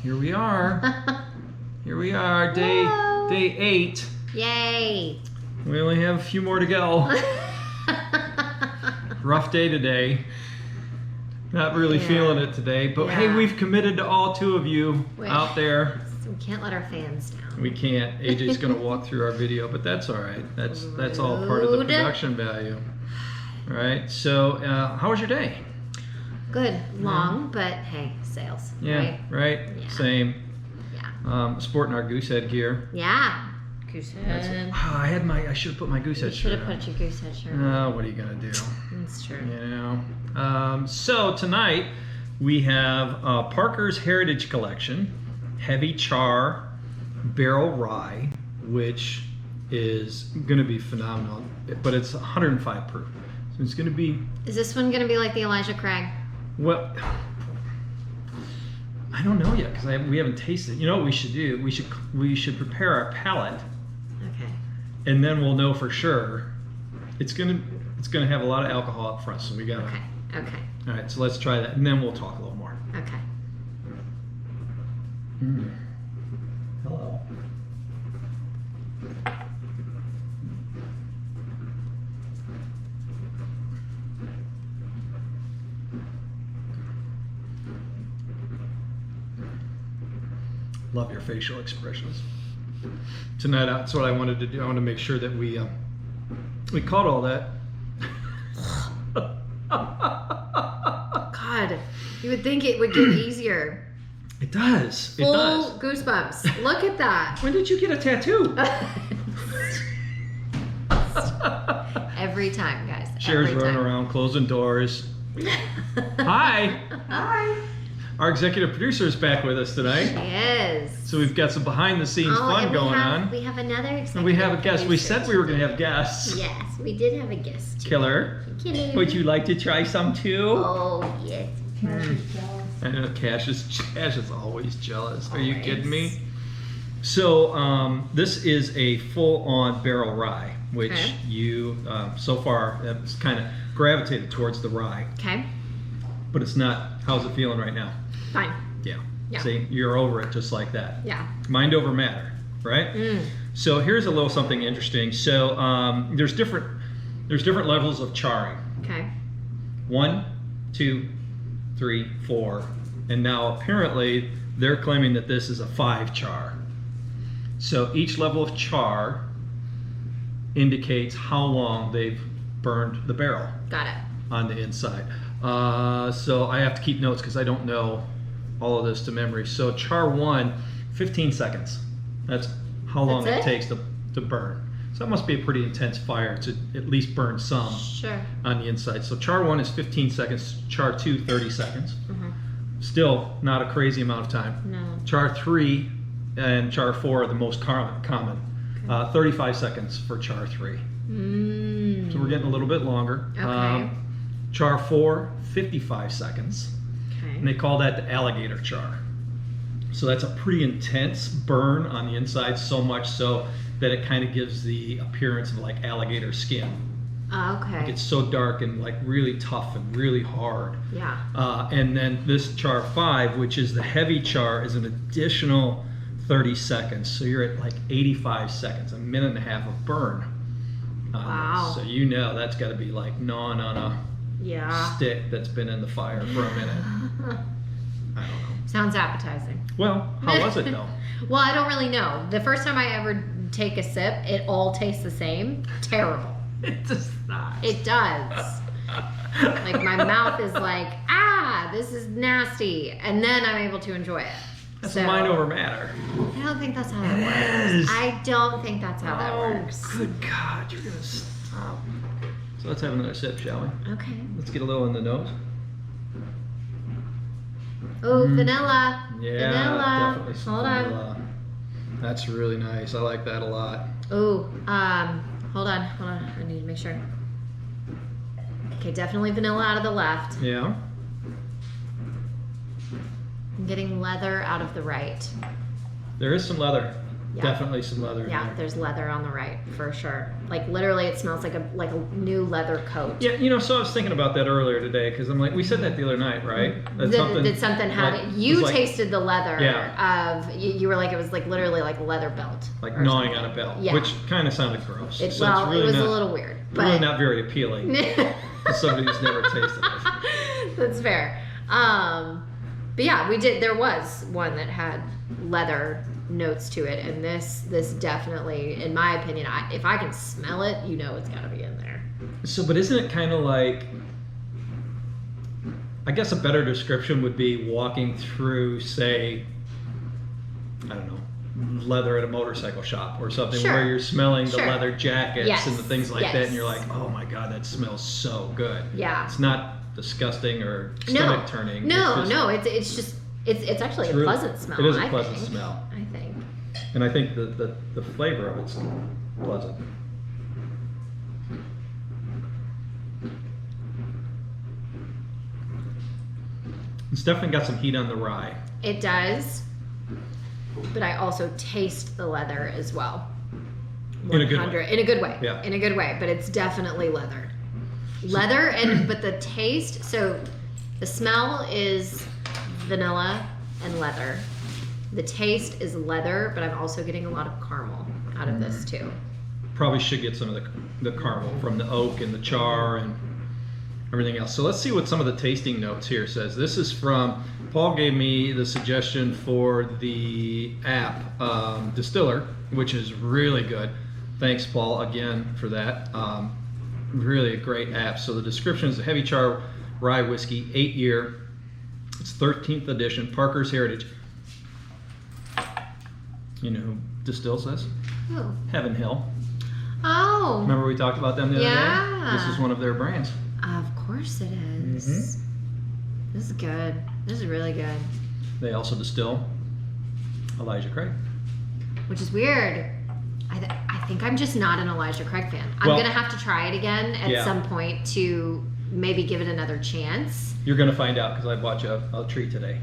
Here we are. Here we are, day 8. Yay! We only have a few more to go. Rough day today. Not really feeling it today, but hey, we've committed to all 2 of you out there. We can't let our fans down. We can't. AJ's gonna walk through our video, but that's all right. That's all part of the production value. All right. So, how was your day? Good. Long, but hey, sales. Yeah. Right. Yeah. Same. Yeah. Sporting our goose head gear. Yeah. Goose head. I should have put my goose head shirt on. Should have put your goose head shirt on. Oh, what are you gonna do? That's true. You know. So tonight we have Parker's Heritage Collection, Heavy Char Barrel Rye, which is gonna be phenomenal. But it's 105 proof, so it's gonna be. Is this one gonna be like the Elijah Craig? Well, I don't know yet because we haven't tasted it. You know what we should do? We should prepare our palate. Okay. And then we'll know for sure. It's gonna have a lot of alcohol up front, so we gotta. Okay. All right, so let's try that, and then we'll talk a little more. Okay. Hello. Love your facial expressions. Tonight, that's what I wanted to do. I want to make sure that we caught all that. God, you would think it would get easier. It does. Full it does. Goosebumps. Look at that. When did you get a tattoo? Every time, guys. Cher's running around, closing doors. Hi. Hi. Our executive producer is back with us tonight. She is. So we've got some behind-the-scenes fun going on. We have another executive And we have a guest. We said we were going to have guests. Yes, we did have a guest. Killer. Would you like to try some too? Oh, yes. Cash is jealous. I know Cash is always jealous. Are you kidding me? So this is a full-on barrel rye, which you so far have kind of gravitated towards the rye. Okay. But it's not. How's it feeling right now? Fine. Yeah. Yeah. See, you're over it just like that. Yeah. Mind over matter, right? So here's a little something interesting. So there's different levels of charring. Okay. 1, 2, 3, 4, and now apparently they're claiming that this is a 5 char. So each level of char indicates how long they've burned the barrel. Got it. On the inside. So I have to keep notes because I don't know all of this to memory. So char 1, 15 seconds. That's how long it takes to burn. So that must be a pretty intense fire to at least burn some on the inside. So char 1 is 15 seconds. Char 2, 30 seconds. Still not a crazy amount of time. No. Char 3 and char 4 are the most common. 35 seconds for char 3. So we're getting a little bit longer. Okay. Char 4, 55 seconds. Okay. And they call that the Alligator Char. So that's a pretty intense burn on the inside, so much so that it kind of gives the appearance of like alligator skin. Okay. Like it's so dark and like really tough and really hard. Yeah. And then this char 5, which is the heavy char, is an additional 30 seconds. So you're at like 85 seconds, a minute and a half of burn. Wow. So you know that's got to be like gnawing on a stick that's been in the fire for a minute. I don't know. Sounds appetizing. Well, how was it though? Well, I don't really know. The first time I ever take a sip, it all tastes the same. Terrible. It does not. It does. Like my mouth is like, this is nasty. And then I'm able to enjoy it. That's mind over matter. I don't think that's how that works. I don't think that's how that works. Good God, you're going to stop. So let's have another sip, shall we? Okay. Let's get a little in the nose. Oh, vanilla. Yeah, vanilla. definitely some Hold vanilla. That's really nice. I like that a lot. Oh, hold on. I need to make sure. Okay, definitely vanilla out of the left. Yeah. I'm getting leather out of the right. There is some leather. Yeah. Definitely some leather. Yeah, there's leather on the right for sure. Like literally, it smells like a new leather coat. Yeah, you know, so I was thinking about that earlier today because I'm like, we said that the other night, right? That something had like, you like, tasted the leather Yeah. of you were like it was like literally like a leather belt, like or gnawing something. on a belt, Yeah. which kind of sounded gross. It, So well, it's really it was not, a little weird, but really not very appealing to somebody who's never tasted it. that's fair. But yeah, we did. There was one that had leather notes to it, and this definitely, in my opinion, if I can smell it, you know it's got to be in there. So, but isn't it kind of like, I guess a better description would be walking through, say, I don't know, leather at a motorcycle shop or something, Sure. where you're smelling the Sure. leather jackets Yes. and the things like that, Yes. and you're like, oh my god, that smells so good. Yeah. It's not disgusting or stomach turning. No, it's just, it's actually it's a really- pleasant smell. It is a I pleasant think. smell. I think. And I think the flavor of it's pleasant. It's definitely got some heat on the rye. It does, but I also taste the leather as well. In a good way. 100 in a good way. Yeah. In a good way, but it's definitely leather. But the taste, so the smell is vanilla and leather. The taste is leather, but I'm also getting a lot of caramel out of this too. Probably should get some of the caramel from the oak and the char and everything else. So let's see what some of the tasting notes here says. This is from, Paul gave me the suggestion for the app, Distiller, which is really good. Thanks, Paul, again for that. Really a great app. So the description is a heavy char rye whiskey, 8-year. It's 13th edition, Parker's Heritage. You know who distills this? Oh. Heaven Hill. Oh. Remember we talked about them the other Yeah. day? This is one of their brands. Of course it is. This is good. This is really good. They also distill Elijah Craig. Which is weird. I think I'm just not an Elijah Craig fan. I'm Well, going to have to try it again at yeah. some point to maybe give it another chance. You're going to find out because I bought you a treat today.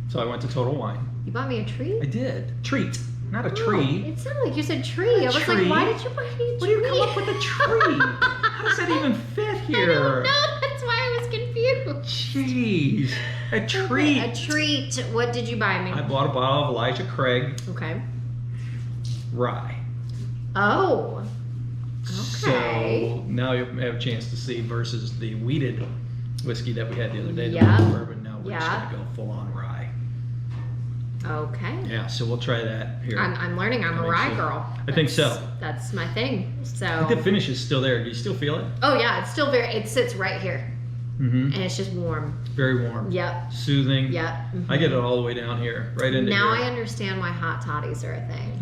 So I went to Total Wine. You bought me a treat? I did. Treat, not a Oh, tree. It sounded like you said tree. I was tree. like, why did you buy me a tree? What do you come up with a tree? How does that even fit here? I don't know. That's why I was confused. Jeez. A treat. A treat. What did you buy me? I bought a bottle of Elijah Craig Okay. rye. Oh. Okay. So now you have a chance to see versus the weeded whiskey that we had the other day. The Yeah. bourbon. Now we're just Yeah. going to go full on rye. Okay. Yeah, so we'll try that here. I'm learning. I'm a Coming rye soon. girl. I think so. That's my thing. So. I think the finish is still there. Do you still feel it? Oh yeah, it's still it sits right here, Mm-hmm. and it's just warm. Very warm. Yep. Soothing. Yep. Mhm. I get it all the way down here, right into Now here. I understand why hot toddies are a thing.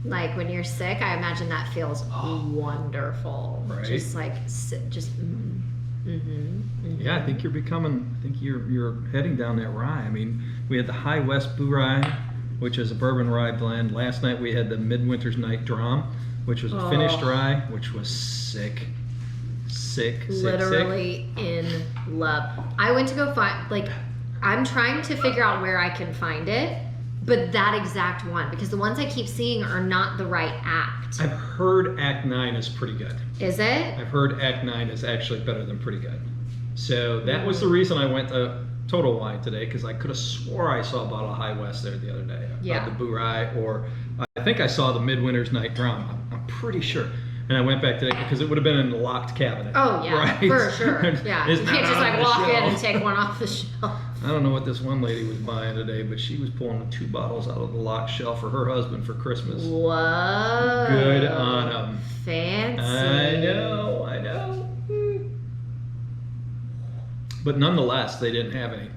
Like when you're sick, I imagine that feels wonderful. Right. Just like Yeah, I think you're heading down that rye. I mean, we had the High West Blue Rye, which is a bourbon rye blend. Last night we had the Midwinter's Night Dram, which was a finished rye, which was sick. Literally in love. I went to go find, like, I'm trying to figure out where I can find it, but that exact one, because the ones I keep seeing are not the right act. I've heard Act 9 is pretty good. Is it? I've heard Act 9 is actually better than pretty good. So that was the reason I went to Total Wine today, because I could have swore I saw a bottle of High West there the other day. Yeah. The Blue Rye, or I think I saw the Midwinter's Night Drum. I'm pretty sure. And I went back today because it would have been in the locked cabinet. Oh yeah, right? for sure. Yeah, It's you not can't just on like the walk in shelf. and take one off the shelf. I don't know what this one lady was buying today, but she was pulling 2 bottles out of the locked shelf for her husband for Christmas. Whoa. Good on them. Fancy. I know. But nonetheless, they didn't have any.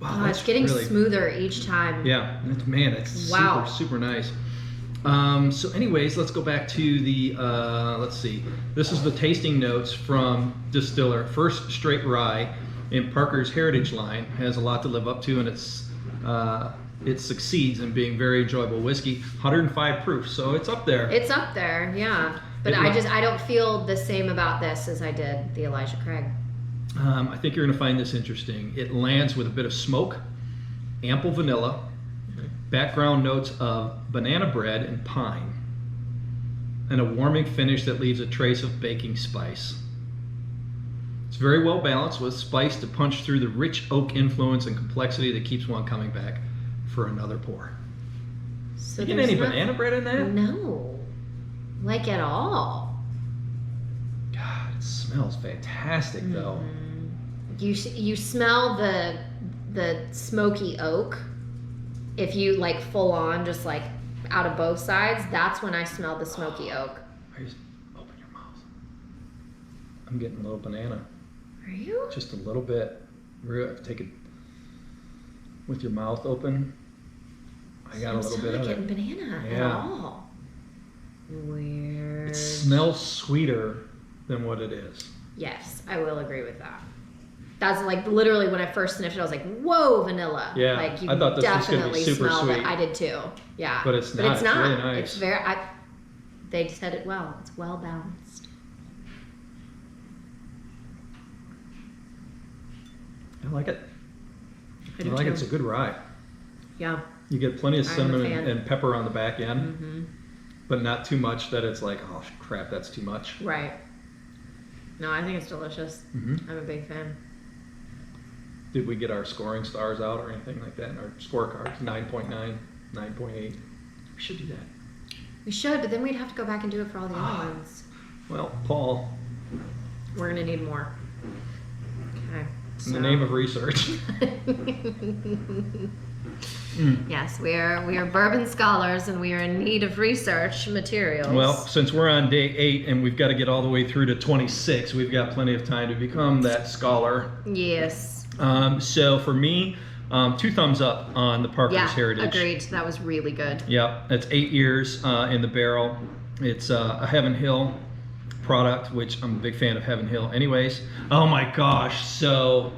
Wow, Oh, that's it's getting really, smoother each time. Yeah, it's Wow. super nice. So anyways, let's go back to the, let's see. This is the tasting notes from Distiller. First straight rye in Parker's Heritage line. Has a lot to live up to, and it succeeds in being very enjoyable whiskey. 105 proof, so it's up there. It's up there, yeah. But I don't feel the same about this as I did the Elijah Craig. I think you're going to find this interesting. It lands with a bit of smoke, ample vanilla, Background notes of banana bread and pine. And a warming finish that leaves a trace of baking spice. It's very well balanced with spice to punch through the rich oak influence and complexity that keeps one coming back for another pour. So You get any banana bread in that? No, like at all. God, it smells fantastic though. You smell the smoky oak. If you like full on, just like out of both sides, that's when I smell the smoky oak. Open your mouth. I'm getting a little banana. Are you? Just a little bit. Take it with your mouth open. I got a little bit of it. I'm not getting banana at all. Weird. It smells sweeter than what it is. Yes, I will agree with that. That's like literally when I first sniffed it, I was like, "Whoa, vanilla!" Yeah, like you I thought this was gonna definitely be super smell sweet. that. I did too. Yeah, But it's not. It's really nice. It's very. They said it well. It's well balanced. I like it. I do like too. it. It's a good rye. Yeah. You get plenty of I'm a cinnamon fan. and pepper on the back end, but not too much that it's like, oh crap, that's too much. Right. No, I think it's delicious. Mhm. I'm a big fan. Did we get our scoring stars out or anything like that in our scorecards? 9.9, 9.8. We should do that. We should, but then we'd have to go back and do it for all the other ones. Well, Paul, We're gonna need more. Okay. in the name of research. Yes, we are bourbon scholars, and we are in need of research materials. Well, since we're on day 8 and we've got to get all the way through to 26, we've got plenty of time to become that scholar. Yes. So for me, 2 thumbs up on the Parker's Heritage. Agreed. That was really good. Yep, it's 8 years in the barrel. It's a Heaven Hill product, which I'm a big fan of Heaven Hill anyways. Oh my gosh, so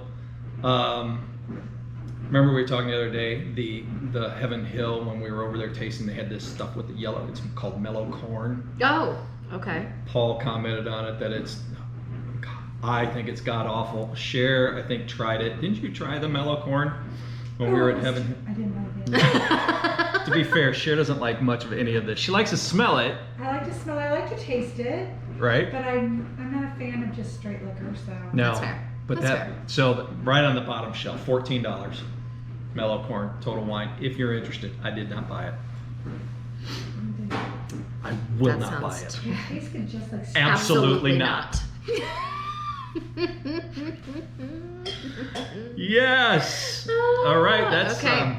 remember we were talking the other day, the Heaven Hill, when we were over there tasting, they had this stuff with the yellow, it's called mellow corn. Oh, okay. Paul commented on it that I think it's god awful. Cher, I think, tried it. Didn't you try the mellow corn when we were at Heaven Hill? I didn't know it. To be fair, Cher doesn't like much of any of this. She likes to smell it, I like to smell it, I like to taste it, right? but I'm not a fan of just straight liquor, so. No, That's fair. but That's that fair. so right on the bottom shelf, $14. Mellow corn, total wine. If you're interested, I did not buy it. I will That not buy sounds it. It tastes good just like Absolutely not. Yes. All right.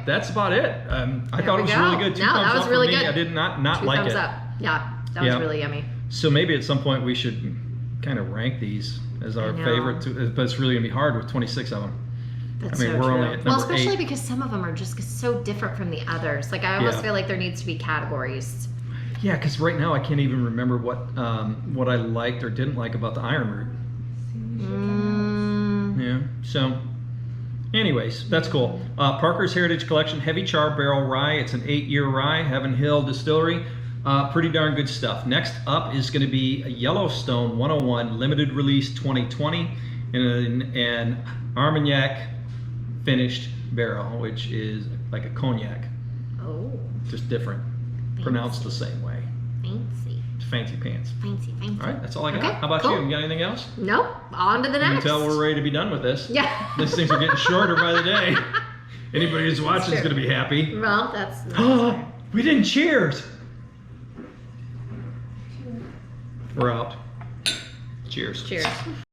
That's about it. I thought it was really good. 2 No, that thumbs was up really for me. good. I did not 2 like thumbs it. up. Yeah, that Yeah. was really yummy. So maybe at some point we should kind of rank these as our I know. favorite. But it's really gonna be hard with 26 of them. That's I mean, so we're true. only at well, number especially 8. because some of them are just so different from the others. Like I almost Yeah. feel like there needs to be categories. Yeah, because right now I can't even remember what I liked or didn't like about the Iron Root. Yeah. So, anyways, that's cool. Parker's Heritage Collection Heavy Char Barrel Rye. It's an 8-year rye, Heaven Hill Distillery. Pretty darn good stuff. Next up is going to be a Yellowstone 101 Limited Release 2020 in an Armagnac finished barrel, which is like a cognac, Oh, just different, pronounced the same way. fancy, Fancy pants. fancy. All right, that's all I got. Okay, How about cool. you? You got anything else? Nope. On to the You can next. tell we're ready to be done with this. Yeah. These things are getting shorter by the day. Anybody who's watching is true. going to be happy. Well, that's fair. We didn't cheers. We're out. Cheers. Cheers.